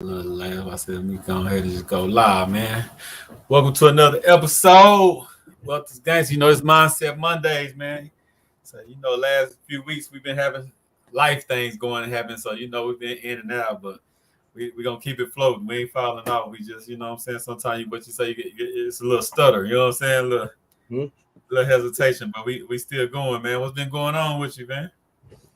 Little laugh. I said, let me go ahead and just go live, man. Welcome to another episode. Well, this guys, it's Mindset Mondays, man. So, last few weeks we've been having life things going and happening. So, we've been in and out, but we going to keep it floating. We ain't falling off. We just, what I'm saying, sometimes what you say, it's a little stutter, you know what I'm saying? A little hesitation, but we still going, man. What's been going on with you, man?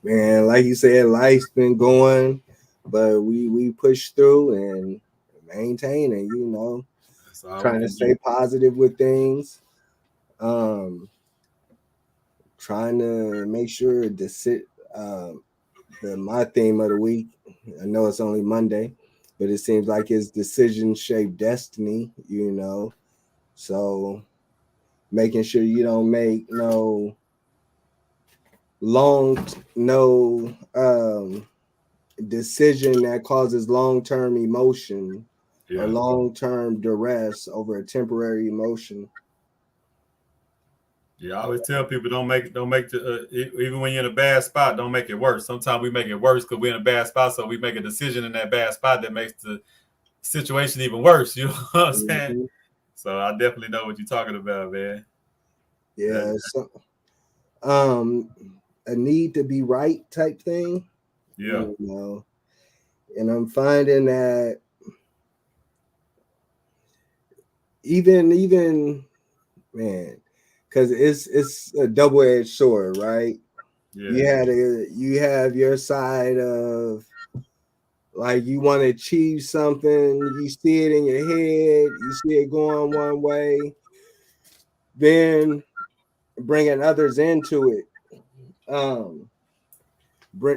Man, like you said, life's been going, but we push through and maintain and trying to stay positive with things. Trying to make sure my theme of the week. I know it's only Monday, but it seems like it's decision shaped destiny, So making sure you don't make no decision that causes long-term emotion or long-term duress over a temporary emotion. Yeah, I always tell people don't make the even when you're in a bad spot, don't make it worse. Sometimes we make it worse because we're in a bad spot, so we make a decision in that bad spot that makes the situation even worse. You know what I'm saying? Mm-hmm. So I definitely know what you're talking about, man. Yeah, a need to be right type thing. Yeah. And I'm finding that even man, because it's a double-edged sword, right? Yeah. You have your side of like you want to achieve something, you see it in your head, you see it going one way, then bringing others into it,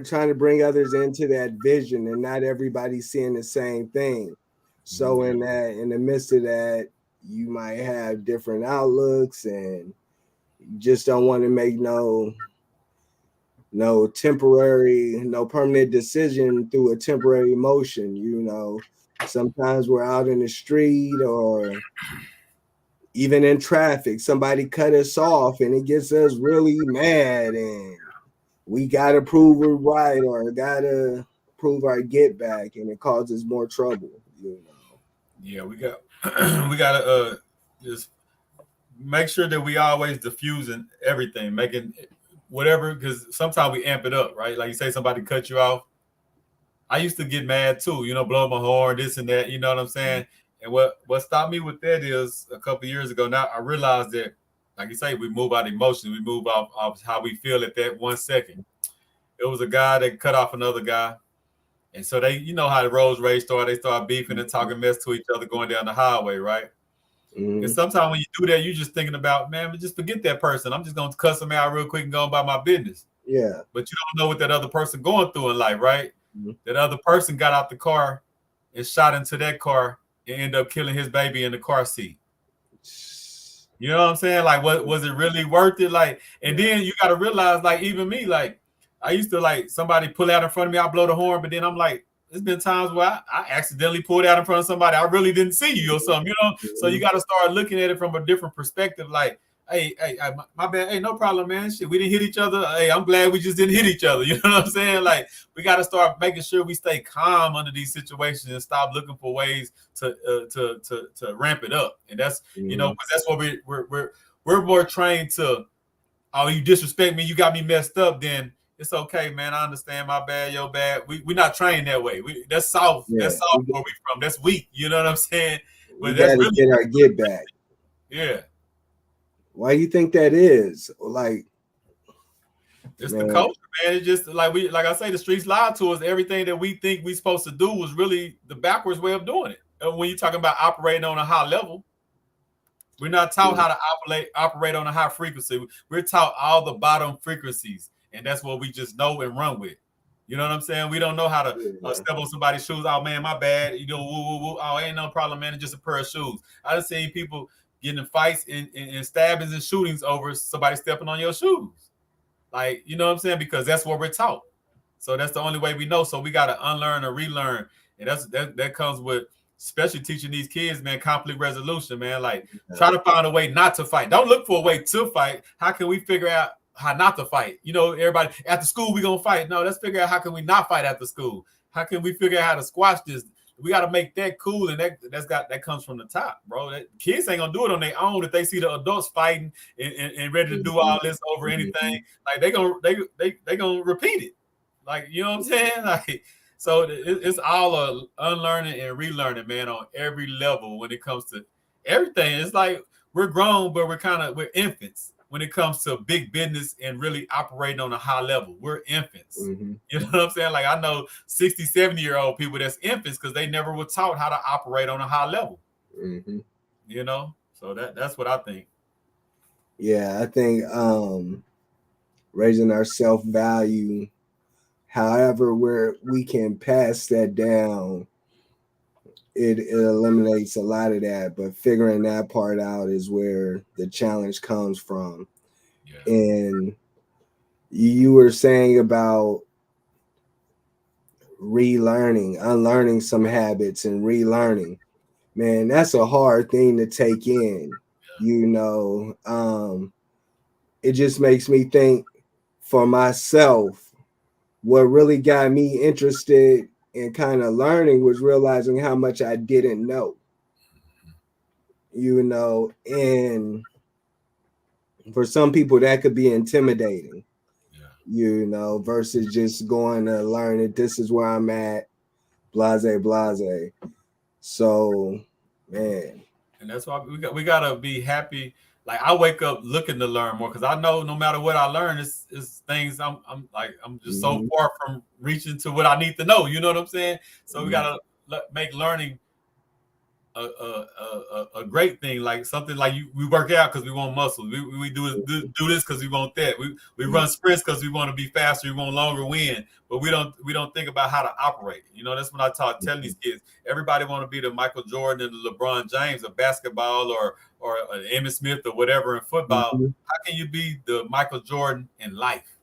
trying to bring others into that vision, and not everybody seeing the same thing. So in the midst of that, you might have different outlooks, and you just don't want to make no permanent decision through a temporary emotion. Sometimes we're out in the street or even in traffic, somebody cut us off and it gets us really mad, and we gotta prove we're right or gotta prove our get back, and it causes more trouble. Yeah, we gotta just make sure that we always diffusing everything, making whatever, because sometimes we amp it up, right? Like you say, somebody cut you off. I used to get mad too, blow my horn, this and that, you know what I'm saying? And what stopped me with that is a couple of years ago now, I realized that, like you say, we move out emotions, we move off how we feel at that 1 second. It was a guy that cut off another guy. And so they, how the road rage started, they start beefing and talking mess to each other going down the highway, right? Mm-hmm. And sometimes when you do that, you're just thinking about, man, just forget that person. I'm just going to cuss them out real quick and go about my business. Yeah. But you don't know what that other person going through in life, right? Mm-hmm. That other person got out the car and shot into that car and ended up killing his baby in the car seat. You know what I'm saying? Like, what was it really worth it? Like, and then you got to realize, like, even me, like, I used to, like, somebody pull out in front of me, I blow the horn, but then I'm like, there's been times where I accidentally pulled out in front of somebody I really didn't see you or something, So you got to start looking at it from a different perspective. Like, hey, my bad. Hey, no problem, man. Shit, we didn't hit each other. Hey, I'm glad we just didn't hit each other. You know what I'm saying? Like, we got to start making sure we stay calm under these situations and stop looking for ways to ramp it up. And that's, because that's what we're more trained to. Oh, you disrespect me, you got me messed up, then it's okay, man. I understand. My bad, your bad. We're not trained that way. That's soft. Yeah. That's soft where we from. That's weak. You know what I'm saying? But we gotta get our get back. Yeah. Why do you think that is? Like, it's the culture, man. It's just like I say, the streets lied to us. Everything that we think we're supposed to do was really the backwards way of doing it. And when you're talking about operating on a high level, we're not taught how to operate on a high frequency. We're taught all the bottom frequencies, and that's what we just know and run with. You know what I'm saying? We don't know how to step on somebody's shoes. Oh, man, my bad. Woo, woo, woo. Oh, ain't no problem, man. It's just a pair of shoes. I done seen people getting in fights and stabbings and shootings over somebody stepping on your shoes. Like, you know what I'm saying? Because that's what we're taught. So that's the only way we know. So we got to unlearn or relearn. And that comes with, especially teaching these kids, man, conflict resolution, man. Like, try to find a way not to fight. Don't look for a way to fight. How can we figure out how not to fight? Everybody, after school, we going to fight. No, let's figure out how can we not fight after school? How can we figure out how to squash this? we got to make that cool, and that comes from the top, bro. Kids ain't gonna do it on their own if they see the adults fighting and ready to do all this over anything. Like they gonna repeat it. Like, you know what I'm saying? Like, so it's all a unlearning and relearning, man, on every level when it comes to everything. It's like we're grown, but we're infants when it comes to big business and really operating on a high level. We're infants. You know what I'm saying? Like, I know 60, 70-year-old people that's infants because they never were taught how to operate on a high level. You know? So that's what I think. Yeah, I think raising our self-value, however we can pass that down, it eliminates a lot of that. But figuring that part out is where the challenge comes from. Yeah. And you were saying about relearning, unlearning some habits and relearning. Man, that's a hard thing to take in. You know, it just makes me think for myself, what really got me interested in kind of learning was realizing how much I didn't know. You know, and for some people that could be intimidating. You know, versus just going to learn it. This is where I'm at, blase. So, man. And that's why we gotta be happy. Like, I wake up looking to learn more because I know no matter what I learn, it's things I'm just so far from reaching to what I need to know. You know what I'm saying? So we gotta make learning a great thing, like something like we work out because we want muscles. We do this because we want that. We run sprints because we want to be faster. We want longer win, but we don't think about how to operate. You know, that's when I telling these kids. Everybody want to be the Michael Jordan and the LeBron James of basketball or Emmitt Smith or whatever in football. How can you be the Michael Jordan in life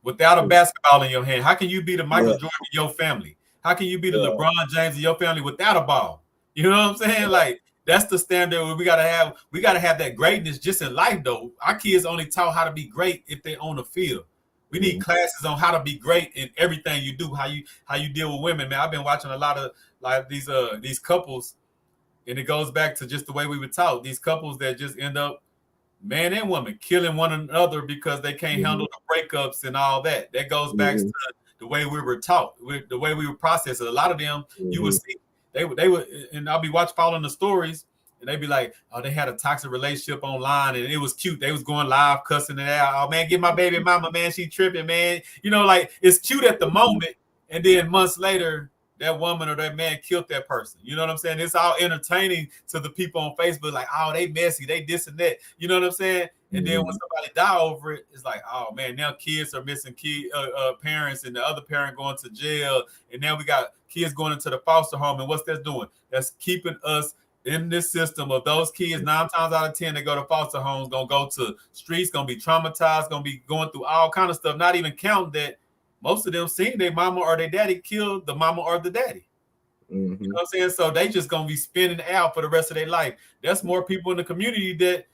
without a basketball in your hand? How can you be the Michael Jordan in your family? How can you be the LeBron James in your family without a ball? You know what I'm saying? Like, that's the standard we gotta have. We gotta have that greatness just in life, though. Our kids only taught how to be great if they're on the field. We need classes on how to be great in everything you do, how you deal with women, man. I've been watching a lot of like these couples, and it goes back to just the way we were taught. These couples that just end up, man and woman, killing one another because they can't handle the breakups and all that. That goes back to the way we were taught, the way we were processed. A lot of them, you would see. They would, and I'll be following the stories, and they'd be like, oh, they had a toxic relationship online, and it was cute. They was going live, cussing it out. Oh, man, get my baby mama, man, she tripping, man. You know, like, it's cute at the moment, and then months later, that woman or that man killed that person. You know what I'm saying? It's all entertaining to the people on Facebook, like, oh, they messy, they this and that. You know what I'm saying? And then when somebody die over it, it's like, oh man, now kids are missing parents, and the other parent going to jail, and now we got kids going into the foster home. And what's that doing? That's keeping us in this system of those kids. 9 times out of 10, they go to foster homes, gonna go to streets, gonna be traumatized, gonna be going through all kind of stuff. Not even counting that most of them seen their mama or their daddy killed the mama or the daddy. You know what I'm saying? So they just gonna be spinning out for the rest of their life. That's more people in the community that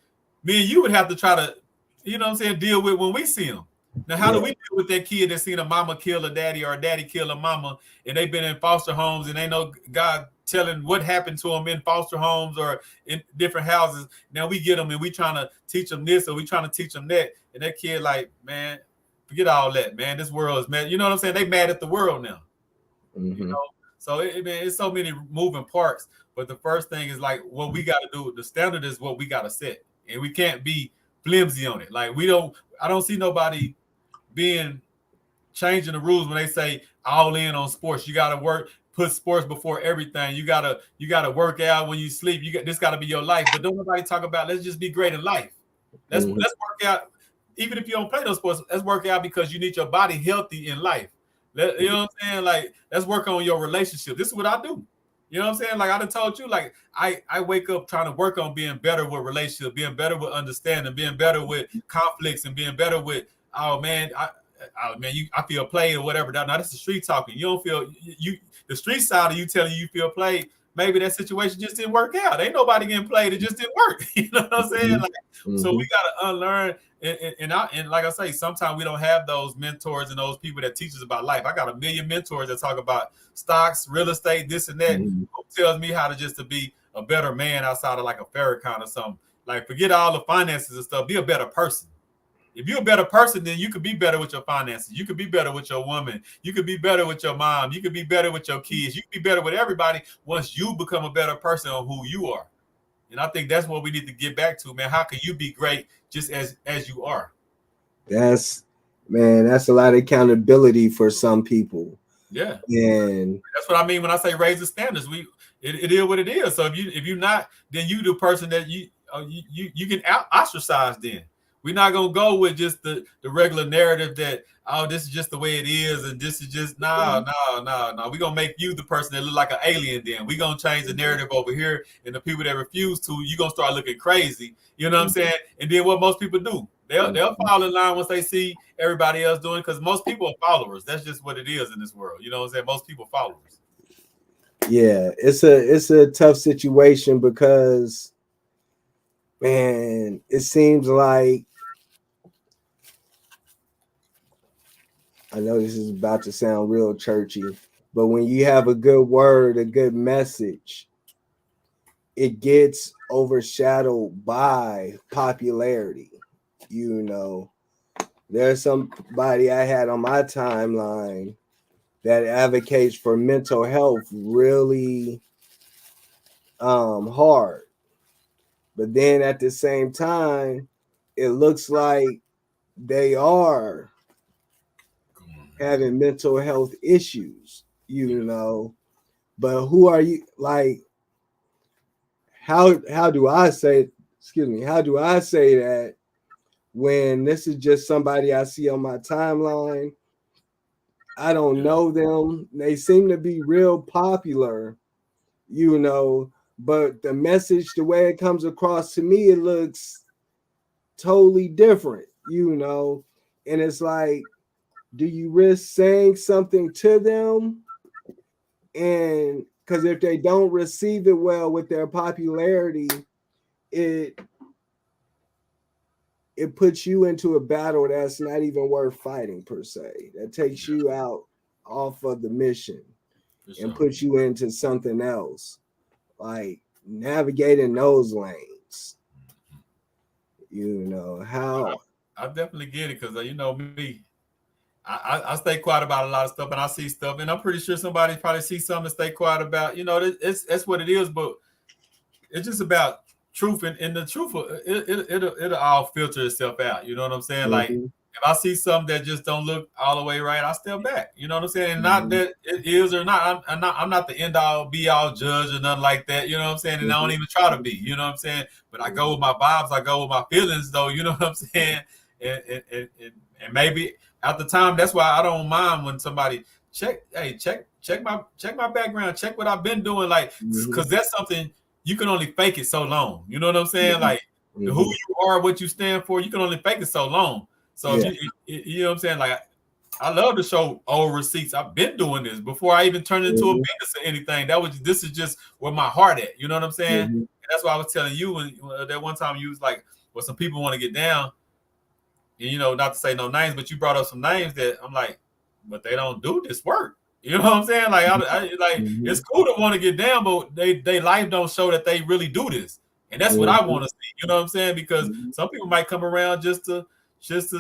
me and you would have to try to, you know what I'm saying, deal with when we see them. Now, how do we deal with that kid that's seen a mama kill a daddy or a daddy kill a mama, and they've been in foster homes and they know God telling what happened to them in foster homes or in different houses? Now we get them and we trying to teach them this or we trying to teach them that, and that kid like, man, forget all that, man. This world is mad. You know what I'm saying? They mad at the world now. You know, so it's so many moving parts. But the first thing is like what we got to do. The standard is what we got to set. And we can't be flimsy on it. Like I don't see nobody changing the rules when they say all in on sports. You got to put sports before everything. You got to work out when you sleep. This got to be your life. But don't nobody talk about let's just be great in life. Let's work out. Even if you don't play those sports, let's work out because you need your body healthy in life. You know what I'm saying? Like, let's work on your relationship. This is what I do. You know what I'm saying? Like I done told you, like I wake up trying to work on being better with relationships, being better with understanding, being better with conflicts, and being better with, oh man, I feel played or whatever. Now that's the street talking. You don't feel the street side of you telling you feel played. maybe that situation just didn't work out. Ain't nobody getting played. It just didn't work. You know what I'm saying? Like, so we got to unlearn. And like I say, sometimes we don't have those mentors and those people that teach us about life. I got a million mentors that talk about stocks, real estate, this and that. Who tells me how to be a better man outside of like a Farrakhan or something? Like, forget all the finances and stuff. Be a better person. If you're a better person, then you could be better with your finances. You could be better with your woman. You could be better with your mom. You could be better with your kids. You could be better with everybody once you become a better person on who you are. And I think that's what we need to get back to, man. How can you be great just as you are? That's a lot of accountability for some people. Yeah. And that's what I mean when I say raise the standards. It is what it is. So if you're not, then you the person that you can ostracize then. We're not gonna go with just the regular narrative that, oh, this is just the way it is, and this is just no. We're gonna make you the person that look like an alien. Then we're gonna change the narrative over here, and the people that refuse to, you're gonna start looking crazy. You know what I'm saying? And then what most people do, they'll fall in line once they see everybody else doing, because most people are followers. That's just what it is in this world. You know what I'm saying? Most people are followers. Yeah, it's a tough situation because, man, it seems like, I know this is about to sound real churchy, but when you have a good word, a good message, it gets overshadowed by popularity. You know, there's somebody I had on my timeline that advocates for mental health really hard. But then at the same time, it looks like they are having mental health issues, you know. But who are you? Like, how do I say, how do I say that when this is just somebody I see on my timeline? I don't know them. They seem to be real popular, you know, but the message, the way it comes across to me, it looks totally different, you know. And it's like, do you risk saying something to them? And because if they don't receive it well with their popularity, it puts you into a battle that's not even worth fighting per se. That takes you out off of the mission and puts you into something else, like navigating those lanes. You know how I definitely get it, because you know me. I stay quiet about a lot of stuff, and I see stuff, and I'm pretty sure somebody probably sees something to stay quiet about. You know, that's what it is, but it's just about truth, and the truth, it'll all filter itself out. You know what I'm saying? Like, if I see something that just don't look all the way right, I step back. You know what I'm saying? And not that it is or not. I'm not the end all be all judge or nothing like that. You know what I'm saying? And I don't even try to be. You know what I'm saying? But I go with my vibes. I go with my feelings, though. You know what I'm saying? And maybe at the time, that's why I don't mind when somebody check my background, check what I've been doing, like, because that's something you can only fake it so long. You know what I'm saying? Like, who you are, what you stand for, you can only fake it so long. So if you know what I'm saying? Like, I love to show old receipts. I've been doing this before I even turned into a business or anything. This is just where my heart at. You know what I'm saying? And that's why I was telling you when that one time you was like, well, some people want to get down. And, you know, not to say no names, but you brought up some names that I'm like, but they don't do this work. You know what I'm saying? Like, it's cool to want to get down, but they life don't show that they really do this. And that's what I want to see. You know what I'm saying? Because some people might come around just to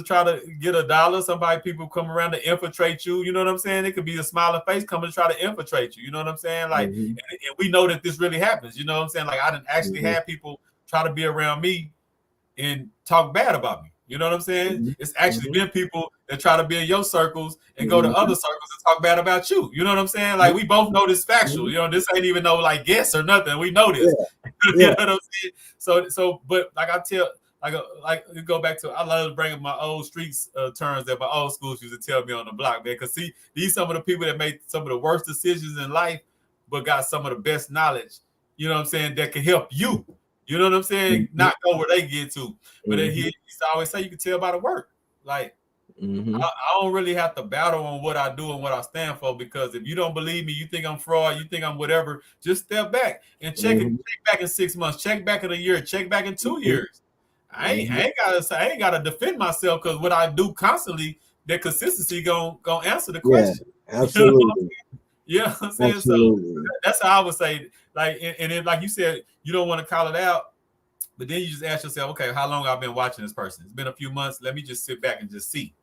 try to get a dollar. People come around to infiltrate you. You know what I'm saying? It could be a smiling face coming to try to infiltrate you. You know what I'm saying? Like, and we know that this really happens. You know what I'm saying? Like, I didn't actually have people try to be around me and talk bad about me. You know what I'm saying? It's actually been people that try to be in your circles and go to other circles and talk bad about you. You know what I'm saying? Like, we both know this factual. You know, this ain't even no like guess or nothing. We know this. You know what I'm saying? So, but like I tell, like you go back to, I love to bring up my old streets terms that my old schools used to tell me on the block, man. Because see, these some of the people that made some of the worst decisions in life, but got some of the best knowledge. You know what I'm saying? That can help you. You know what I'm saying? Not go where they get to. But then he used to always say, you can tell by the work. Like, I don't really have to battle on what I do and what I stand for, because if you don't believe me, you think I'm fraud, you think I'm whatever, just step back and check back in 6 months, check back in a year, check back in 2 years. I ain't gotta defend myself, because what I do constantly, that consistency gonna answer the question. Yeah, absolutely. You know what I'm saying? Absolutely. So that's how I would say, like, and then, like you said, you don't want to call it out, but then you just ask yourself, okay, how long I've been watching this person? It's been a few months. Let me just sit back and just see.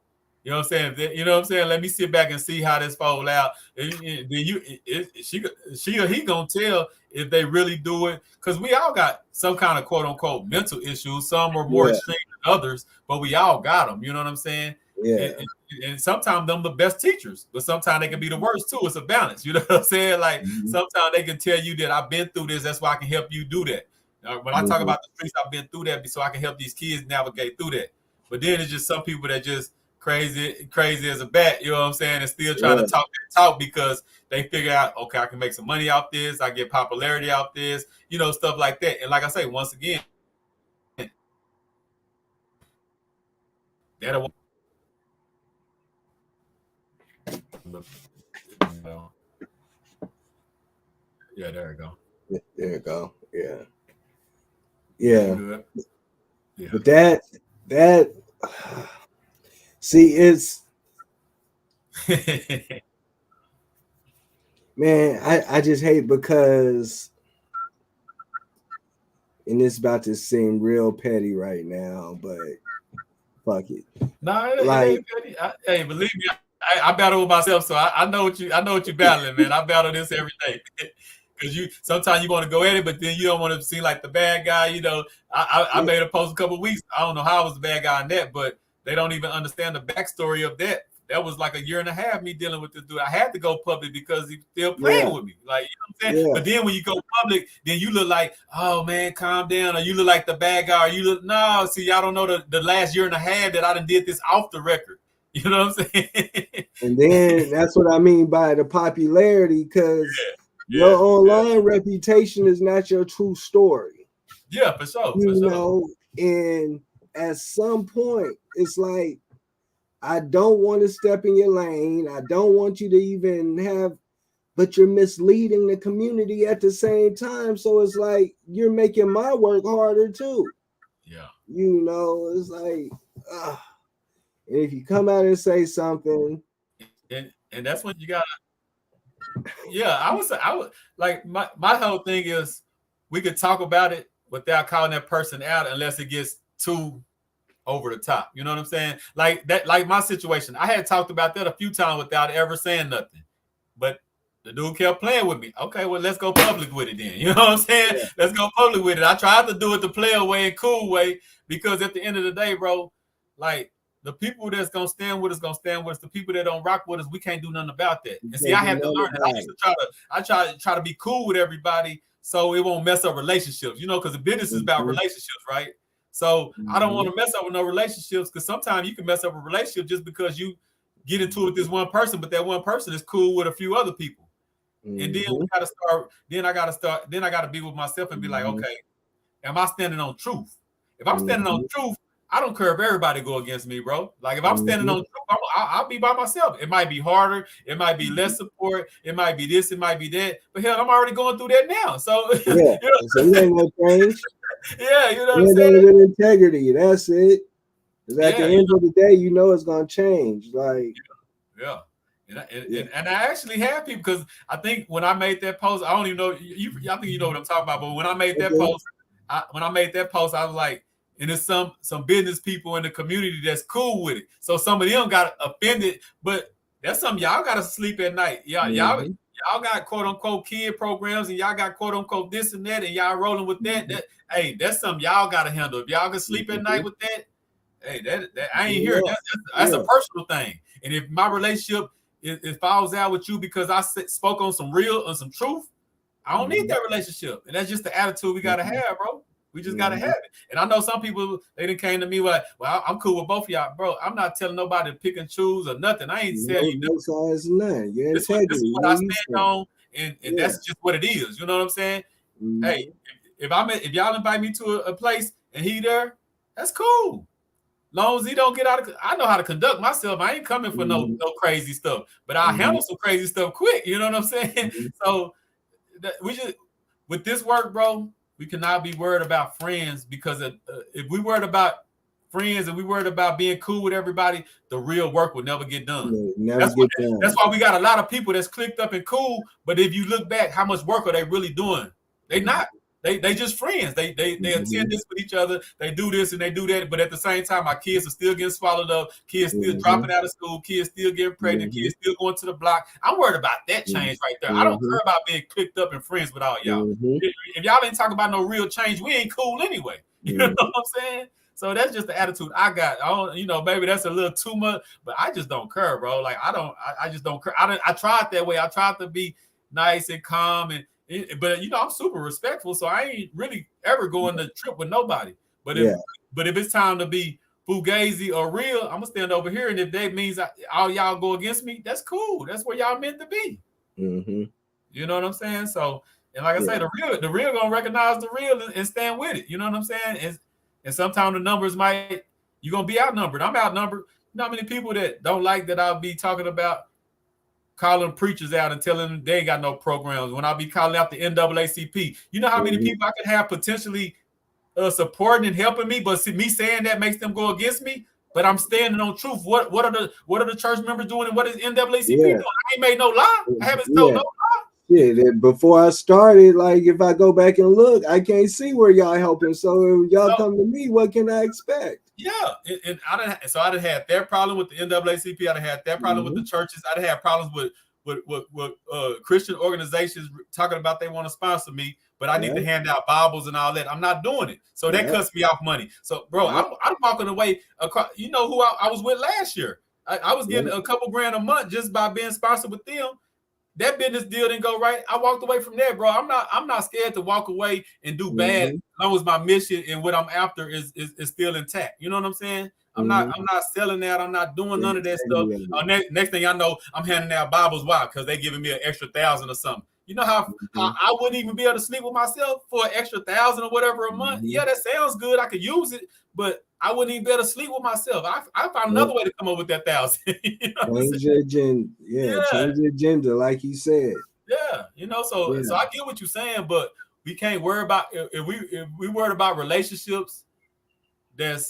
You know what I'm saying? You know what I'm saying? Let me sit back and see how this fold out. And then she or he gonna tell if they really do it, because we all got some kind of quote unquote mental issues. Some are more extreme than others, but we all got them. You know what I'm saying? Yeah. And sometimes them the best teachers, but sometimes they can be the worst too. It's a balance. You know what I'm saying? Like sometimes they can tell you that I've been through this. That's why I can help you do that. When I talk about the streets, I've been through that so I can help these kids navigate through that. But then it's just some people that just crazy as a bat, you know what I'm saying, and still trying to talk because they figure out, okay, I can make some money out this, I get popularity out this, you know, stuff like that. And like I say, once again, that'll yeah, there you go. There you go. Yeah. Yeah. But that see, it's man, I just hate because, and it's about to seem real petty right now, but fuck it. No, like, hey, believe me, I battle with myself, so I know what you're battling, man. I battle this every day. Because sometimes you want to go at it, but then you don't want to seem like the bad guy. You know, I made a post a couple of weeks. I don't know how I was the bad guy on that, but they don't even understand the backstory of that. That was like a year and a half me dealing with this dude. I had to go public because he's still playing with me. Like, you know what I'm saying? But then when you go public, then you look like, oh man, calm down. Or you look like the bad guy. Or you look, no, see, y'all don't know the last year and a half that I done did this off the record. You know what I'm saying? And then that's what I mean by the popularity, because your online reputation is not your true story. Yeah, for sure. You know, and at some point, it's like, I don't want to step in your lane. I don't want you to even have, but you're misleading the community at the same time. So it's like you're making my work harder too. Yeah. You know, it's like, and if you come out and say something, and that's when you gotta. Yeah, I would like my whole thing is we could talk about it without calling that person out unless it gets too over the top. You know what I'm saying? Like that, like my situation. I had talked about that a few times without ever saying nothing. But the dude kept playing with me. Okay, well, let's go public with it then. You know what I'm saying? Yeah. Let's go public with it. I tried to do it the player way and cool way, because at the end of the day, bro, like the people that's gonna stand with us. The people that don't rock with us, we can't do nothing about that. And see, I had to learn that. I used to try to be cool with everybody so it won't mess up relationships. You know, because the business is about relationships, right? So I don't want to mess up with no relationships, because sometimes you can mess up a relationship just because you get into it with this one person, but that one person is cool with a few other people. And then we gotta start. Then I gotta be with myself and be like, okay, am I standing on truth? If I'm standing on truth, I don't care if everybody go against me, bro. Like if I'm standing on truth, I'll be by myself. It might be harder, it might be less support, it might be this, it might be that. But hell, I'm already going through that now. So yeah, you know? So it ain't no change. Yeah, you know what I'm saying? With integrity, that's it. Because at the end of the day, you know it's gonna change. Like, yeah. And I actually have people, because I think when I made that post, I don't even know I think you know what I'm talking about. But when I made that post, I was like, and there's some business people in the community that's cool with it. So some of them got offended, but that's something y'all gotta sleep at night. Y'all got quote unquote kid programs, and y'all got quote unquote this and that, and y'all rolling with that. Hey, that's something y'all gotta handle. If y'all can sleep at night with that, hey, that I ain't here. That's a personal thing. And if my relationship it falls out with you because I spoke on some truth, I don't need that relationship. And that's just the attitude we gotta have, bro. We just gotta have it. And I know some people, they done came to me like, well, I'm cool with both of y'all, bro. I'm not telling nobody to pick and choose or nothing. I ain't saying you nothing. This is what I stand on, and that's just what it is. You know what I'm saying? Hey, if y'all invite me to a place and he there, that's cool. long as he don't get out of, I know how to conduct myself. I ain't coming for no crazy stuff, but I handle some crazy stuff quick. You know what I'm saying? So we just, with this work, bro, we cannot be worried about friends, because if we worried about friends and we worried about being cool with everybody, the real work will never get done. That's why we got a lot of people that's clicked up and cool, but if you look back, how much work are they really doing? They not. They just friends. They attend this with each other. They do this and they do that. But at the same time, our kids are still getting swallowed up. Kids still dropping out of school. Kids still getting pregnant. Kids still going to the block. I'm worried about that change right there. I don't care about being clicked up and friends with all y'all. If y'all ain't talking about no real change, we ain't cool anyway. You know what I'm saying? So that's just the attitude I got. I don't, you know, maybe that's a little too much, but I just don't care, bro. Like I just don't care. I tried that way. I tried to be nice and calm but you know, I'm super respectful, so I ain't really ever going to trip with nobody. But if it's time to be fugazi or real, I'm gonna stand over here. And if that means all y'all go against me, that's cool. That's where y'all meant to be. You know what I'm saying? So, and like I say, the real gonna recognize the real and stand with it. You know what I'm saying? And sometimes the numbers you're gonna be outnumbered. I'm outnumbered. You know how many people that don't like that I'll be talking about calling preachers out and telling them they ain't got no programs, when I'll be calling out the NAACP. You know how many people I could have potentially supporting and helping me, but me saying that makes them go against me. But I'm standing on truth. What are the church members doing, and what is NAACP doing? I ain't made no lie. I haven't told no lie. Yeah, before I started, like if I go back and look, I can't see where y'all helping. So if y'all come to me, what can I expect? Yeah, and I'd have had that problem with the NAACP. I'd have had that problem with the churches. I'd have had problems with Christian organizations talking about they want to sponsor me, but I need to hand out Bibles and all that. I'm not doing it, so that cuts me off money. So, bro, I'm walking away across. You know who I was with last year? I was getting a couple grand a month just by being sponsored with them. That business deal didn't go right. I walked away from there, bro. I'm not scared to walk away and do bad as long as my mission and what I'm after is still intact. You know what I'm saying? I'm not selling that. I'm not doing none of that stuff. Next thing I know, I'm handing out Bibles. Why? Because they giving me an extra 1,000 or something. You know how I wouldn't even be able to sleep with myself for an extra 1,000 or whatever a month. Yeah, that sounds good. I could use it, but I wouldn't even be able to sleep with myself. I found another way to come up with that 1,000. You know change your agenda. Change your agenda, like you said. Yeah, you know, so I get what you're saying, but we can't worry about if we worried about relationships that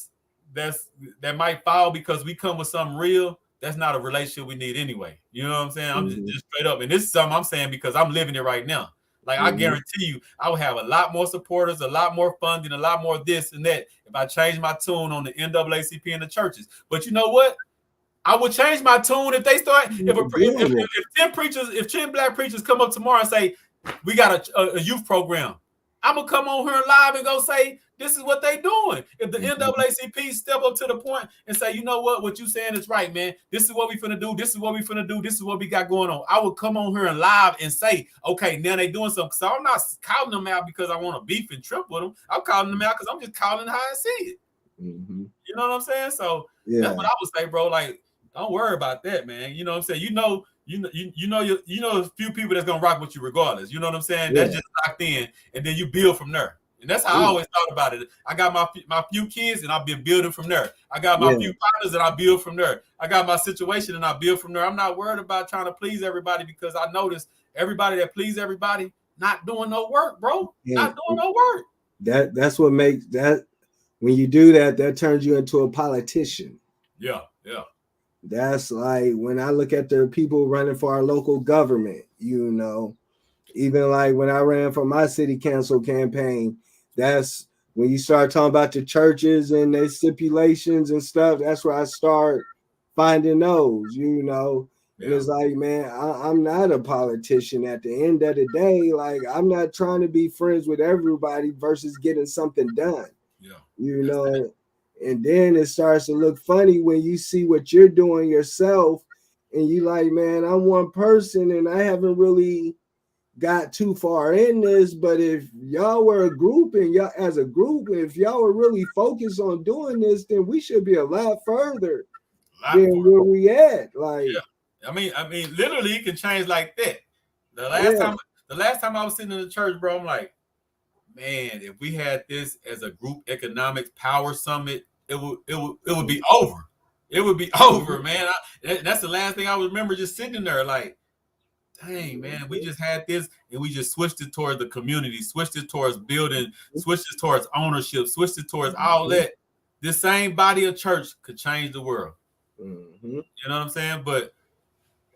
might fall because we come with something real. That's not a relationship we need anyway. You know what I'm saying? I'm just straight up, and this is something I'm saying because I'm living it right now. Like I guarantee you, I will have a lot more supporters, a lot more funding, a lot more this and that if I change my tune on the NAACP and the churches. But you know what? I would change my tune if they start. If 10 black preachers come up tomorrow and say we got a youth program, I'm gonna come on here live and go say this is what they doing. If the NAACP step up to the point and say, you know what you saying is right, man. This is what we finna do. This is what we finna do. This is what we got going on. I would come on here and live and say, okay, now they doing something. So I'm not calling them out because I want to beef and trip with them. I'm calling them out because I'm just calling how I see it. You know what I'm saying? So that's what I would say, bro. Like, don't worry about that, man. You know what I'm saying? You know a few people that's gonna rock with you regardless. You know what I'm saying? That's just locked in, and then you build from there. And that's how I always thought about it. I got my few kids, and I've been building from there. I got my few partners, and I build from there. I got my situation, and I build from there. I'm not worried about trying to please everybody because I notice everybody that please everybody not doing no work, bro. Not doing no work. That's what makes that when you do that, that turns you into a politician. Yeah. That's like when I look at the people running for our local government, you know, even like when I ran for my city council campaign, that's when you start talking about the churches and their stipulations and stuff. That's where I start finding those, you know. And it's like, man, I'm not a politician at the end of the day. Like, I'm not trying to be friends with everybody versus getting something done. You know. And then it starts to look funny when you see what you're doing yourself and you like, man, I'm one person and I haven't really got too far in this. But if y'all were a group and y'all as a group, if y'all were really focused on doing this, then we should be a lot further than where we at. Like, I mean, literally it can change like that. The last time I was sitting in the church, bro, I'm like, man, if we had this as a group economics power summit it would be over. It would be over, man. That's the last thing I remember, just sitting there like, dang, man, we just had this and we just switched it towards the community, switched it towards building, switched it towards ownership, switched it towards all that. This same body of church could change the world. You know what I'm saying? But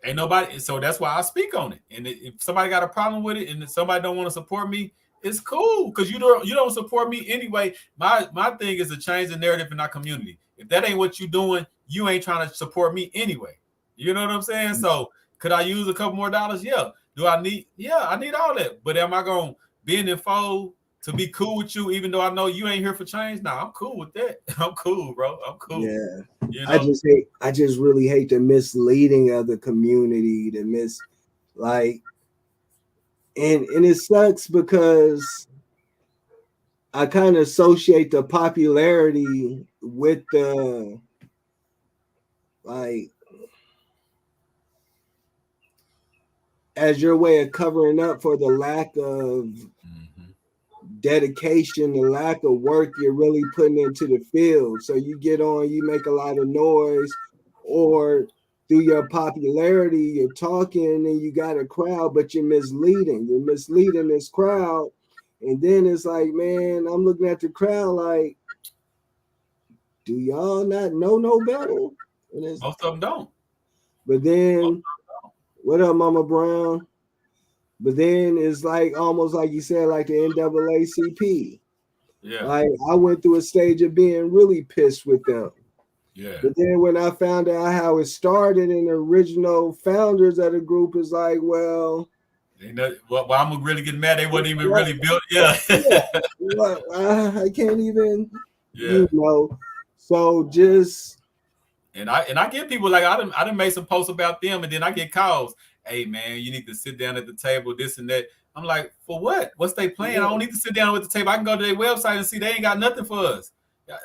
ain't nobody, so that's why I speak on it. And if somebody got a problem with it and somebody don't want to support me, it's cool, because you don't support me anyway. My thing is to change the narrative in our community. If that ain't what you doing, you ain't trying to support me anyway. You know what I'm saying? So could I use a couple more dollars? Yeah. Do I need? Yeah, I need all that. But am I gonna be in the fold to be cool with you, even though I know you ain't here for change? Nah, I'm cool with that. I'm cool, bro. I'm cool. Yeah. You know? I just really hate the misleading of the community, and it sucks because I kind of associate the popularity with the as your way of covering up for the lack of dedication, the lack of work you're really putting into the field. So you get on, you make a lot of noise, or through your popularity, you're talking and you got a crowd, but you're misleading. You're misleading this crowd. And then it's like, man, I'm looking at the crowd like, do y'all not know no better? Most of them don't. But then, what up, Mama Brown? But then it's like almost like you said, like the NAACP. Yeah. Like I went through a stage of being really pissed with them. Yeah. But then when I found out how it started and the original founders of the group is like, well, well, I'm really getting mad. They wasn't even really built. Yeah. I can't even, you know. So just. And I get people like I done made some posts about them, and then I get calls. Hey man, you need to sit down at the table, this and that. I'm like, for what? What's they playing? I don't need to sit down with the table. I can go to their website and see they ain't got nothing for us.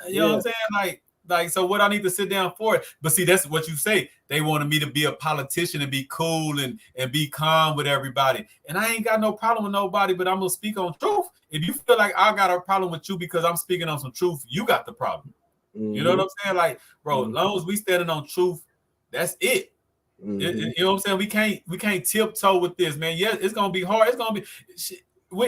You know what I'm saying? Like, so what I need to sit down for it? But see, that's what you say. They wanted me to be a politician and be cool and be calm with everybody. And I ain't got no problem with nobody, but I'm gonna speak on truth. If you feel like I got a problem with you because I'm speaking on some truth, you got the problem. You know what I'm saying? Like, bro, as long as we standing on truth, that's it. You know what I'm saying? We can't tiptoe with this, man. Yeah, it's gonna be hard. It's gonna be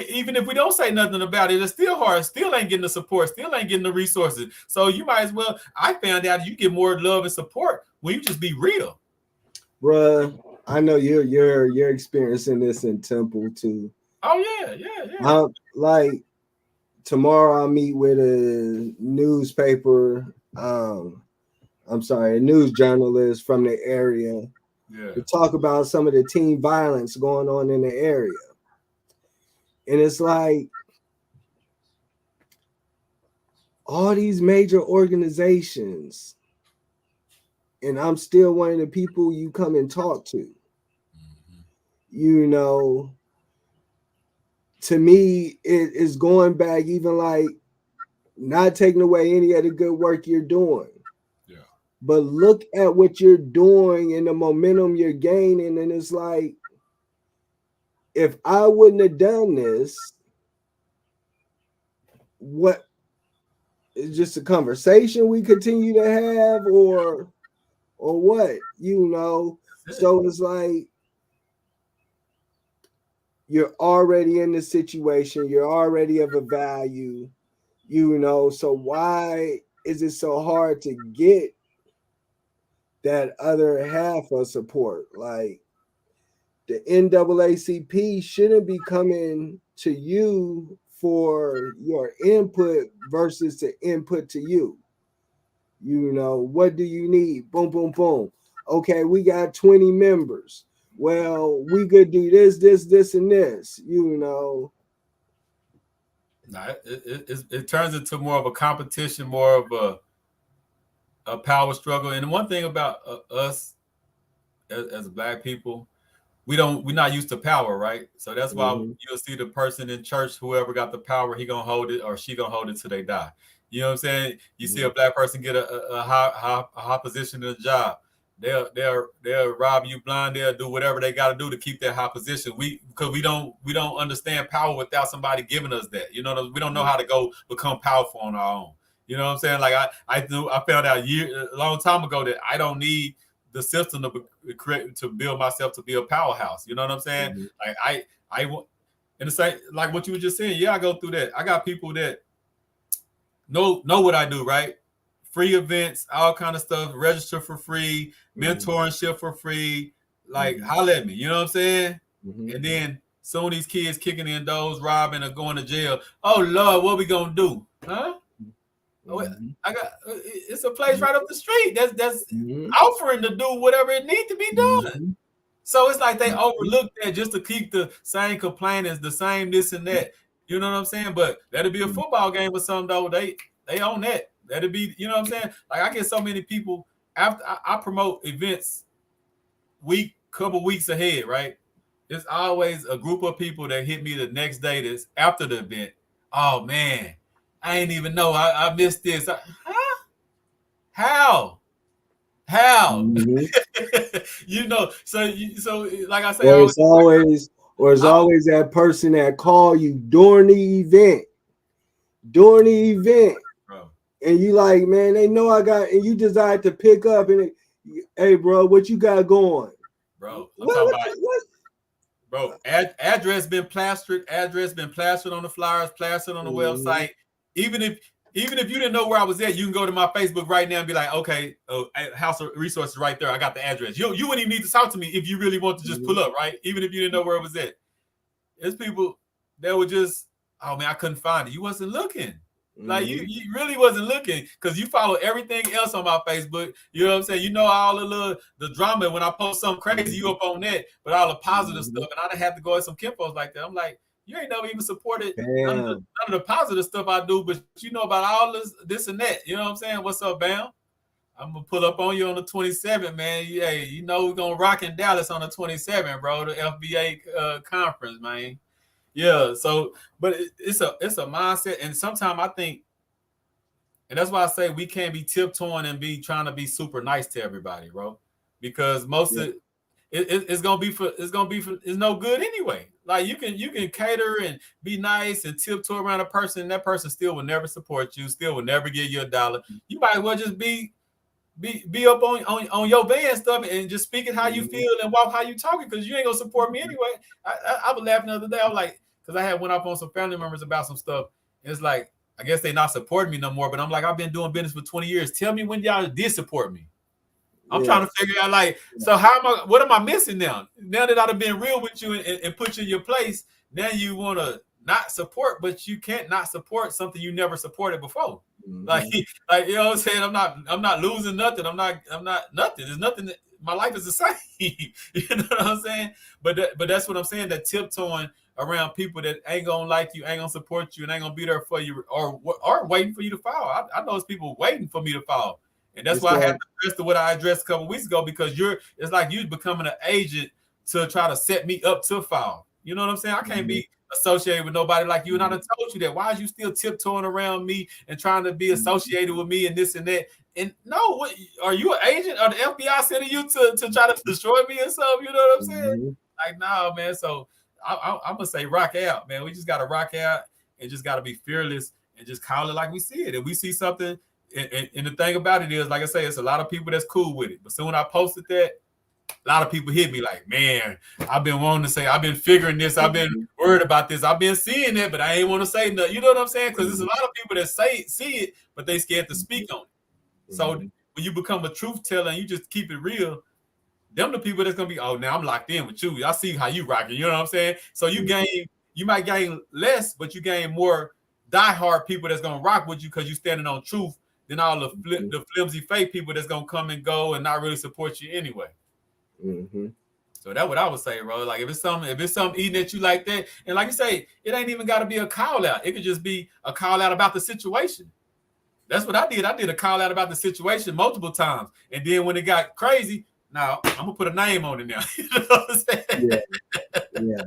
even if we don't say nothing about it, it's still hard. Still ain't getting the support. Still ain't getting the resources. So you might as well. I found out you get more love and support when you just be real. Bruh, I know you're experiencing this in Temple too. Oh yeah. Like tomorrow I'll meet with a newspaper. I'm sorry, a news journalist from the area to talk about some of the teen violence going on in the area. And it's like all these major organizations, and I'm still one of the people you come and talk to. You know, to me, it is going back, even like not taking away any of the good work you're doing. But look at what you're doing and the momentum you're gaining. And it's like, if I wouldn't have done this, what is just a conversation we continue to have or what, you know? So it's like, you're already in the situation. You're already of a value, you know? So why is it so hard to get that other half of support? Like the NAACP shouldn't be coming to you for your input versus the input to you. You know, what do you need? Boom, boom, boom. Okay, we got 20 members. Well, we could do this, and this, you know. Nah, it turns into more of a competition, more of a power struggle. And one thing about us as Black people, we're not used to power, right? So that's why you'll see the person in church, whoever got the power, he gonna hold it or she gonna hold it till they die. You know what I'm saying? You see a Black person get a high position in a job, they'll rob you blind. They'll do whatever they got to do to keep that high position. Because we don't understand power without somebody giving us that. You know, we don't know how to go become powerful on our own. You know what I'm saying? Like I found out a long time ago that I don't need the system to build myself to be a powerhouse. You know what I'm saying? Mm-hmm. Like I in the same, like what you were just saying. Yeah, I go through that. I got people that know what I do, right? Free events, all kind of stuff, register for free, mentorship for free, like holler at me, you know what I'm saying? And then some of these kids kicking in doors, robbing or going to jail. Oh Lord, what we gonna do? Huh? I got it's a place right up the street that's offering to do whatever it needs to be done. So it's like they overlook that just to keep the same complainants, the same this and that. You know what I'm saying? But that'll be a football game or something though. They own that. That'll be, you know what I'm saying? Like I get so many people after I promote events couple weeks ahead, right? There's always a group of people that hit me the next day that's after the event. Oh man, I ain't even know I missed this. Huh? How? You know, so like I say, it's always that person that call you during the event. Bro. And you like, man, they know I got, and you decide to pick up and hey bro, what you got going? Bro, what? Bro, address been plastered on the flyers, plastered on the website. Even if you didn't know where I was at, you can go to my Facebook right now and be like, okay, House of Resources right there. I got the address. You wouldn't even need to talk to me if you really want to just pull up, right? Even if you didn't know where it was at. There's people that were just, oh man, I couldn't find it. You wasn't looking. Like you really wasn't looking because you follow everything else on my Facebook. You know what I'm saying? You know all the drama when I post something crazy, you up on that, but all the positive stuff. And I done have to go at some kinfolks like that. I'm like, you ain't never even supported none of the positive stuff I do, but you know about all this and that. You know what I'm saying? What's up, Bam? I'm gonna pull up on you on the 27th, man. Yeah, you know we're gonna rock in Dallas on the 27th, bro. The FBA conference, man. Yeah, so but it's a mindset, and sometimes I think, and that's why I say we can't be tiptoeing and be trying to be super nice to everybody, bro, because most of it's gonna be for it's no good anyway. Like you can cater and be nice and tiptoe around a person, and that person still will never support you, still will never give you a dollar. You might as well just be up on your band stuff and just speaking how you feel and walk how you talking, because you ain't gonna support me anyway. I was laughing the other day. I was like, because I had went up on some family members about some stuff. And it's like, I guess they not supporting me no more. But I'm like, I've been doing business for 20 years. Tell me when y'all did support me. I'm trying to figure out, like, so what am I missing now? Now that I've been real with you and put you in your place, now you want to not support, but you can't not support something you never supported before. Like you know what I'm saying? I'm not losing nothing. I'm not nothing. There's nothing that my life is the same. You know what I'm saying? But that's what I'm saying, that tiptoeing around people that ain't gonna like you, ain't gonna support you, and ain't gonna be there for you, or waiting for you to fall. I know it's people waiting for me to fall. And that's why I had to address what I addressed a couple weeks ago, because it's like you becoming an agent to try to set me up to fall. You know what I'm saying? I can't be associated with nobody like you. And I done told you that. Why is you still tiptoeing around me and trying to be associated with me and this and that? And no, are you an agent? Or the FBI sending you to try to destroy me or something? You know what I'm saying? Like, nah, man. So I'm gonna say rock out, man. We just gotta rock out and just gotta be fearless and just call it like we see it. If we see something, and the thing about it is, like I say, it's a lot of people that's cool with it. But soon when I posted that, a lot of people hit me like, man, I've been wanting to say, I've been figuring this, I've been worried about this, I've been seeing it, but I ain't want to say nothing. You know what I'm saying? Because there's a lot of people that see it, but they scared to speak on it. So when you become a truth teller and you just keep it real, them the people that's gonna be, oh, now I'm locked in with you. I see how you rocking. You know what I'm saying? So you might gain less, but you gain more diehard people that's gonna rock with you because you standing on truth than all the flimsy fake people that's gonna come and go and not really support you anyway. So that's what I would say, bro. Like if it's something eating at you like that, and like you say, it ain't even got to be a call out. It could just be a call out about the situation. That's what I did. I did a call out about the situation multiple times, and then when it got crazy, now I'm gonna put a name on it now. You know what I'm saying? Yeah.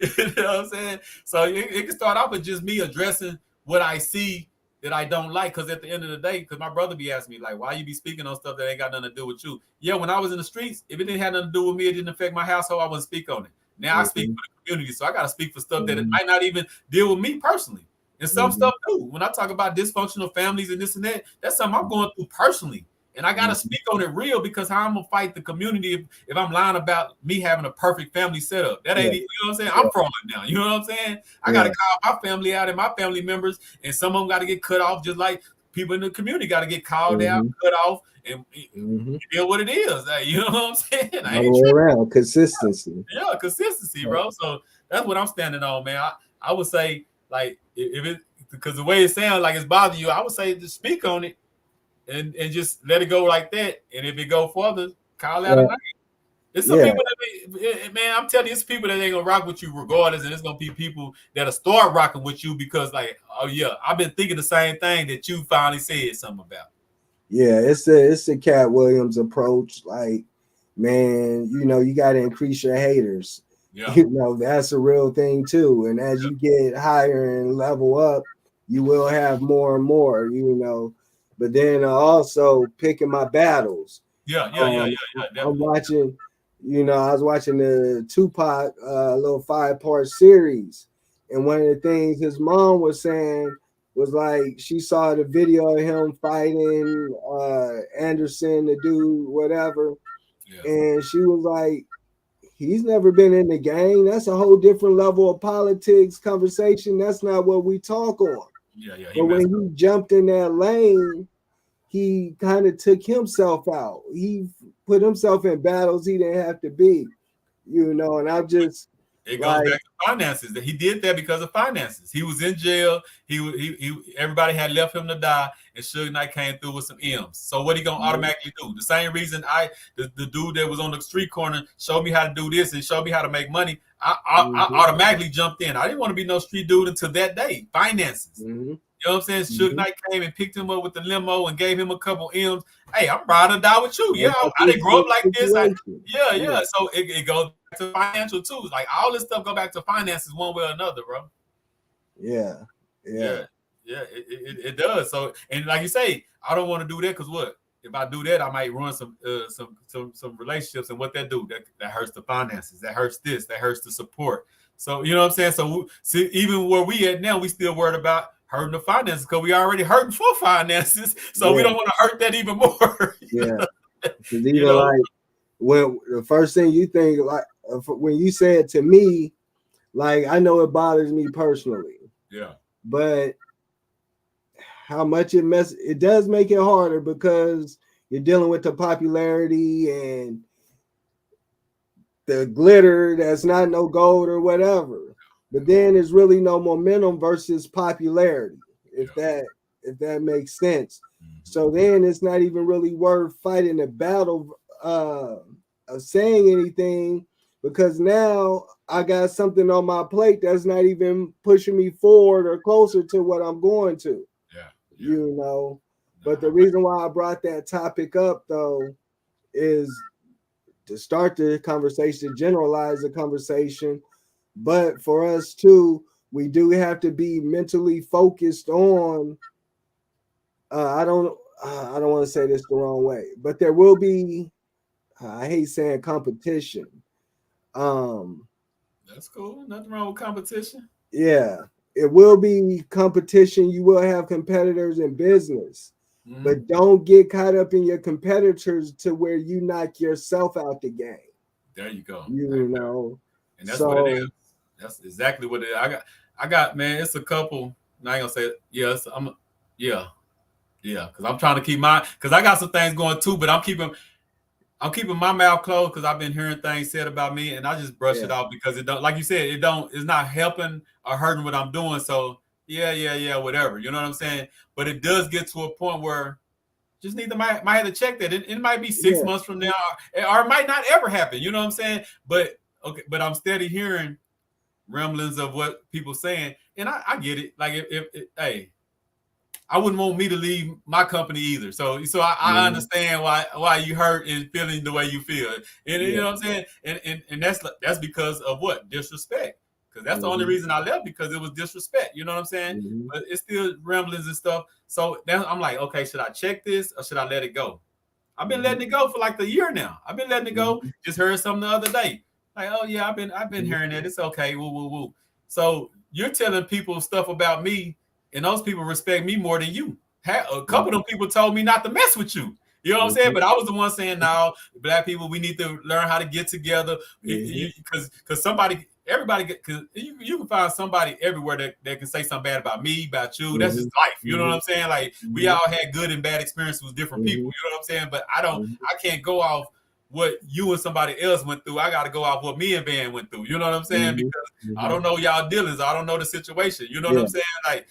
You know what I'm saying? So it can start off with just me addressing what I see that I don't like, because at the end of the day, because my brother be asking me, like, why you be speaking on stuff that ain't got nothing to do with you? Yeah, when I was in the streets, if it didn't have nothing to do with me, it didn't affect my household, I wouldn't speak on it. Now I speak for the community, so I got to speak for stuff that it might not even deal with me personally. And some stuff too. When I talk about dysfunctional families and this and that, that's something I'm going through personally. And I gotta speak on it real, because how I'm gonna fight the community if I'm lying about me having a perfect family setup. That ain't, you know what I'm saying? I'm falling down. You know what I'm saying? I gotta call my family out and my family members, and some of them gotta get cut off, just like people in the community gotta get called out, cut off, and deal what it is. Like, you know what I'm saying? All the way around, consistency. Yeah, consistency, bro. So that's what I'm standing on, man. I would say, like, if it, because the way it sounds like it's bothering you, I would say just speak on it. And just let it go like that. And if it go further, call out a name. There's some people that, man, I'm telling you, it's people that ain't gonna rock with you regardless, and it's gonna be people that'll start rocking with you because, like, oh yeah, I've been thinking the same thing that you finally said something about. Yeah, it's the Cat Williams approach. Like, man, you know, you got to increase your haters. Yeah, you know, that's a real thing too. And as you get higher and level up, you will have more and more. You know. But then also picking my battles. Yeah. I'm watching, you know, I was watching the Tupac little 5-part series. And one of the things his mom was saying was like she saw the video of him fighting Anderson, the dude, whatever. Yeah. And she was like, he's never been in the gang. That's a whole different level of politics conversation. That's not what we talk on. Yeah. But when he jumped in that lane, he kind of took himself out. He put himself in battles he didn't have to be, you know. And I'm just, it goes back to finances. That he did that because of finances. He was in jail. He everybody had left him to die, and Suge Knight came through with some M's. So what he gonna automatically do? The same reason the dude that was on the street corner showed me how to do this and showed me how to make money. I automatically jumped in. I didn't want to be no street dude until that day. Finances. You know what I'm saying? Suge Knight came and picked him up with the limo and gave him a couple M's. Hey, I'm proud to die with you. Yeah, I didn't grow up like this. Yeah. So it goes back to financial too. Like all this stuff go back to finances one way or another, bro. Yeah. It does. So, and like you say, I don't want to do that because what? If I do that, I might ruin some relationships, and what that do? That hurts the finances. That hurts this. That hurts the support. So you know what I'm saying? So see, even where we at now, we still worried about hurting the finances because we already hurting for finances. So we don't want to hurt that even more. Yeah. Because even like when the first thing you think, like when you say it to me, like I know it bothers me personally. Yeah. But how much it does make it harder because you're dealing with the popularity and the glitter that's not no gold or whatever. But then there's really no momentum versus popularity, if that makes sense. So then it's not even really worth fighting the battle of saying anything, because now I got something on my plate that's not even pushing me forward or closer to what I'm going to. You know. But the reason why I brought that topic up though is to start the conversation, generalize the conversation. But for us too, we do have to be mentally focused on. I don't want to say this the wrong way, but there will be. I hate saying competition. That's cool. Nothing wrong with competition. Yeah, it will be competition. You will have competitors in business, but don't get caught up in your competitors to where you knock yourself out the game. There you go. You know, and that's what it is. That's exactly what it is. I got, man, it's a couple. I ain't gonna say it. Yes, because I'm trying to keep because I got some things going too, but I'm keeping my mouth closed because I've been hearing things said about me, and I just brush it off because it don't, like you said, it's not helping or hurting what I'm doing. So whatever. You know what I'm saying? But it does get to a point where just need to might have to check that. It might be 6 months from now, or it might not ever happen. You know what I'm saying? But but I'm steady hearing rumblings of what people saying, and I get it. Like if hey, I wouldn't want me to leave my company either. So I understand why you hurt and feeling the way you feel, and you know what I'm saying. And that's because of what? Disrespect. Because that's the only reason I left, because it was disrespect. You know what I'm saying? But it's still rumblings and stuff. So then I'm like, okay, should I check this or should I let it go? I've been letting it go for like a year now. I've been letting it go. Just heard something the other day. Like, oh yeah, I've been hearing that. It's okay. Woo. So you're telling people stuff about me and those people respect me more than you. A couple of them people told me not to mess with you. You know what I'm saying? But I was the one saying, no, black people, we need to learn how to get together. Because everybody, because you can find somebody everywhere that can say something bad about me, about you. That's just life. You know what I'm saying? Like, we all had good and bad experiences with different people. You know what I'm saying? But I can't go off what you and somebody else went through. I got to go off what me and Van went through. You know what I'm saying? Because I don't know y'all dealings. I don't know the situation. You know what I'm saying? Like,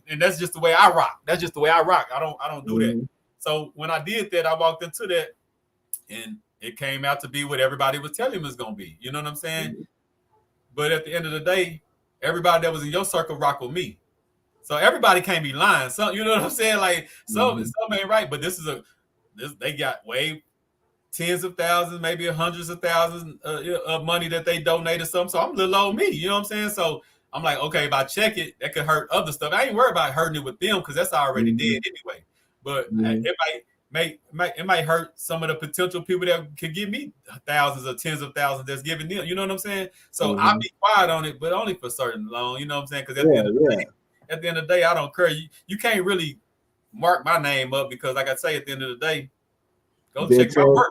and that's just the way I rock. That's just the way I rock. I don't do that. So when I did that, I walked into that, and it came out to be what everybody was telling me it was gonna be. You know what I'm saying? But at the end of the day, everybody that was in your circle rock with me. So everybody can't be lying. So you know what I'm saying? Like some ain't right, but they got way tens of thousands, maybe hundreds of thousands of money that they donated something. So I'm little old me. You know what I'm saying? So I'm like, okay, if I check it, that could hurt other stuff. I ain't worried about hurting it with them because that's already dead anyway. But it might hurt some of the potential people that could give me thousands or tens of thousands that's giving them. You know what I'm saying? So I'll be quiet on it, but only for certain long. You know what I'm saying? Because at the end of the day, I don't care. You can't really mark my name up because, like I say, at the end of the day, go check my work.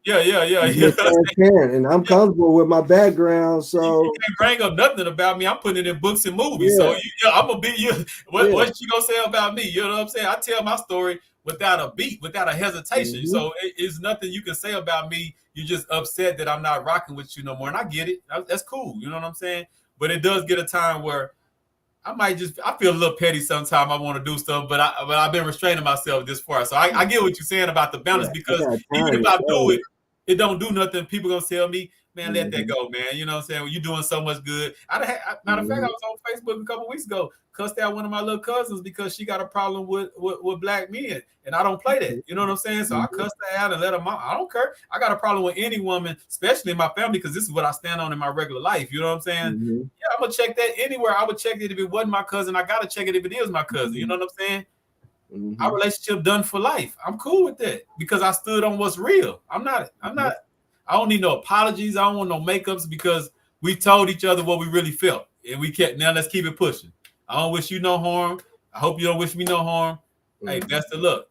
Yeah. And I'm comfortable with my background, so you can't bring up nothing about me. I'm putting it in books and movies. So I'm gonna be you. What you gonna say about me? You know what I'm saying? I tell my story without a beat, without a hesitation. So it's nothing you can say about me. You're just upset that I'm not rocking with you no more, and I get it. That's cool. You know what I'm saying? But it does get a time where I feel a little petty sometimes. I want to do stuff, but I've been restraining myself this far. So I get what you're saying about the balance because even if I do it, it don't do nothing. People gonna tell me, man, let that go, man. You know what I'm saying? Well, you're doing so much good. Matter of fact, I was on Facebook a couple weeks ago, cussed out one of my little cousins because she got a problem with black men, and I don't play that. You know what I'm saying? So I cussed her out and let her mom. I don't care. I got a problem with any woman, especially in my family, because this is what I stand on in my regular life. You know what I'm saying? Yeah, I'm gonna check that anywhere. I would check it if it wasn't my cousin. I gotta check it if it is my cousin. You know what I'm saying? Our relationship done for life. I'm cool with that because I stood on what's real. I don't need no apologies. I don't want no makeups because we told each other what we really felt. And we kept, now let's keep it pushing. I don't wish you no harm. I hope you don't wish me no harm. Hey, best of luck.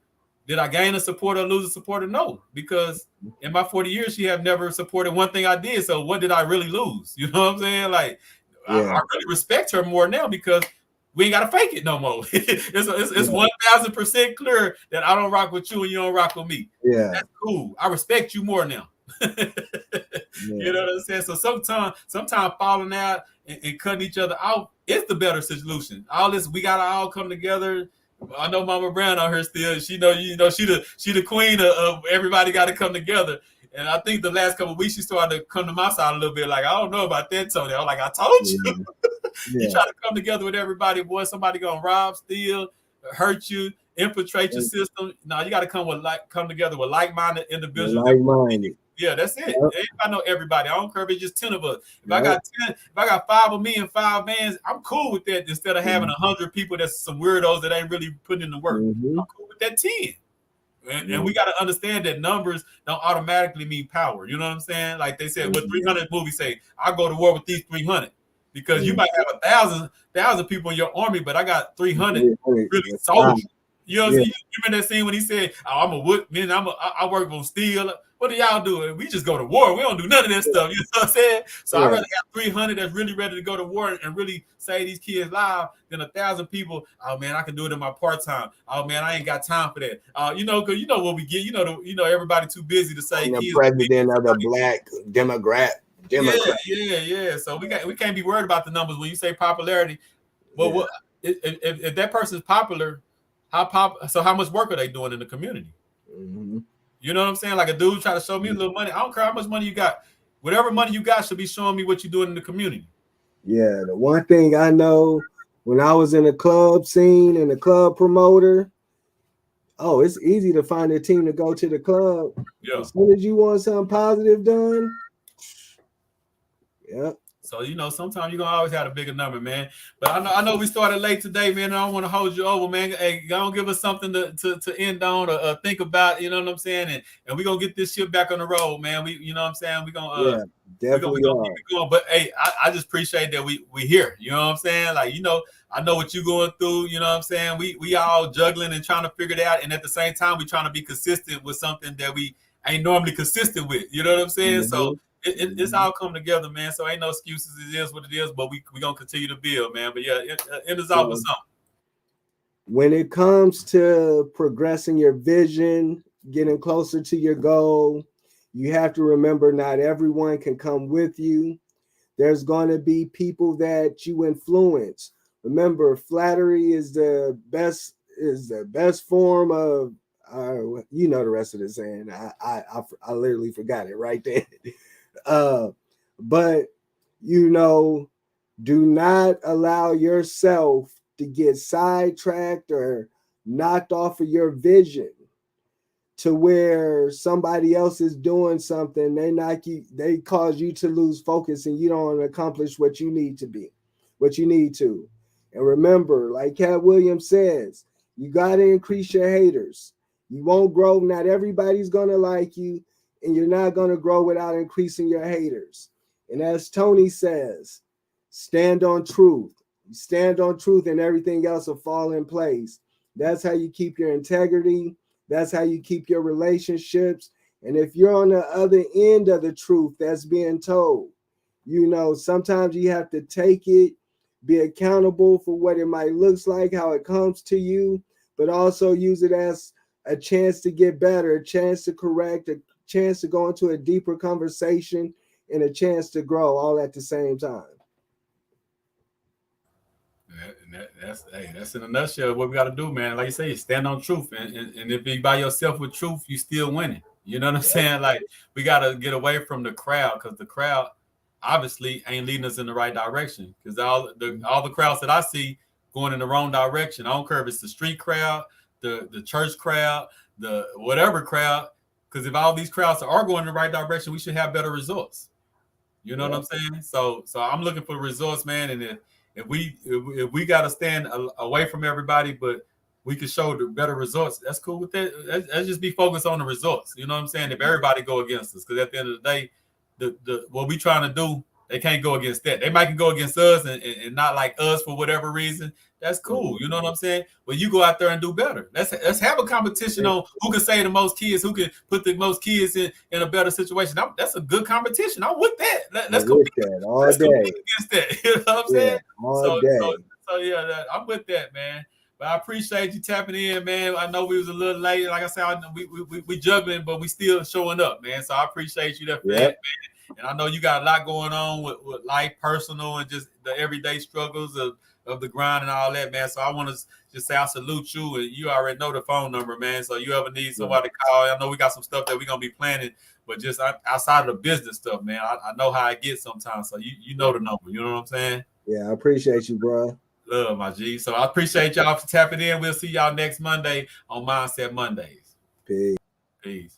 Did I gain a supporter or lose a supporter? No, because in my 40 years, she have never supported one thing I did. So what did I really lose? You know what I'm saying? Like, I really respect her more now because we ain't got to fake it no more. It's 1,000% clear that I don't rock with you and you don't rock with me. Yeah. That's cool. I respect you more now. You know what I'm saying? So sometimes falling out and cutting each other out is the better solution. All this, we got to all come together. I know Mama Brown on her still. She she the queen of everybody got to come together. And I think the last couple of weeks she started to come to my side a little bit. Like, I don't know about that, Tony. I'm like, I told you. You try to come together with everybody, boy. Somebody gonna rob, steal, hurt you, infiltrate your system. No, you got to come together with like-minded individuals. Like-minded. Yeah, that's it. I know everybody. I don't care if it's just 10 of us. If I got 5 of me and 5 vans, I'm cool with that. Instead of having 100 people that's some weirdos that ain't really putting in the work, I'm cool with that 10. And we got to understand that numbers don't automatically mean power. You know what I'm saying? Like they said, what 300 movies say, I'll go to war with these 300. Because you might have 1,000 people in your army, but I got 300 really soldiers. You know what I'm saying? You remember that scene when he said, "Oh, I'm a wood man. I work on steel." What do y'all do? We just go to war. We don't do none of that stuff. You know what I'm saying? So I'd rather have 300 that's really ready to go to war and really save these kids' lives than 1,000 people. Oh man, I can do it in my part time. Oh man, I ain't got time for that. Because you know what we get. You know, everybody too busy to say. The president of the black Democrat. Yeah. So we can't be worried about the numbers when you say popularity. But if that person's popular, how much work are they doing in the community? You know what I'm saying? Like a dude try to show me a little money. I don't care how much money you got. Whatever money you got should be showing me what you're doing in the community. Yeah, the one thing I know when I was in the club scene and the club promoter, it's easy to find a team to go to the club. Yeah. As soon as you want something positive done, So, you know, sometimes you're gonna always have a bigger number, man. But I know we started late today, man. And I don't want to hold you over, man. Hey, don't give us something to end on or think about, you know what I'm saying? And we're gonna get this shit back on the road, man. You know what I'm saying? We're gonna definitely keep it going. But hey, I just appreciate that we here. You know what I'm saying? Like, you know, I know what you're going through, you know what I'm saying? We all juggling and trying to figure it out. And at the same time, we trying to be consistent with something that we ain't normally consistent with. You know what I'm saying? Mm-hmm. So it's all come together, man. So ain't no excuses. It is what it is, but we gonna continue to build, man. But yeah, it is all for something. When it comes to progressing your vision, getting closer to your goal, you have to remember not everyone can come with you. There's going to be people that you influence. Remember, flattery is the best form of you know the rest of the saying. I literally forgot it right there. But you know, do not allow yourself to get sidetracked or knocked off of your vision to where somebody else is doing something, they cause you to lose focus and you don't accomplish what you need to. And remember, like Cat Williams says, you got to increase your haters. You won't grow. Not everybody's going to like you, and you're not going to grow without increasing your haters. And as Tony says, stand on truth. You stand on truth and everything else will fall in place. That's how you keep your integrity. That's how you keep your relationships. And if you're on the other end of the truth that's being told, you know, sometimes you have to take it, be accountable for what it might look like, how it comes to you, but also use it as a chance to get better, a chance to correct, a chance to go into a deeper conversation, and a chance to grow all at the same time. That's in a nutshell what we got to do, man. Like you say, stand on truth, and if you by yourself with truth, you still winning. You know what I'm saying? Like, we got to get away from the crowd, because the crowd obviously ain't leading us in the right direction. Because all the crowds that I see going in the wrong direction. I don't care if it's the street crowd, the church crowd, the whatever crowd. Because if all these crowds are going in the right direction, we should have better results. You know what I'm saying? So I'm looking for results, man. And if we got to stand away from everybody, but we can show the better results, that's cool with that. Let's just be focused on the results. You know what I'm saying? If everybody go against us, because at the end of the day, the what we trying to do, they can't go against that. They might go against us and not like us for whatever reason. That's cool. You know what I'm saying? But you go out there and do better. Let's have a competition on who can save the most kids, who can put the most kids in a better situation. That's a good competition. I'm with that. Let's compete against that. You know what I'm saying? So yeah, I'm with that, man. But I appreciate you tapping in, man. I know we was a little late. Like I said, we juggling, but we still showing up, man. So I appreciate you for that, man. And I know you got a lot going on with life, personal, and just the everyday struggles of the grind and all that, man. So I want to just say I salute you, and you already know the phone number, man. So you ever need somebody to call, I know we got some stuff that we're going to be planning, but just outside of the business stuff, man, I know how it gets sometimes. So you know the number, you know what I'm saying? Yeah, I appreciate you, bro. Love, my G. So I appreciate y'all for tapping in. We'll see y'all next Monday on Mindset Mondays. Peace. Peace.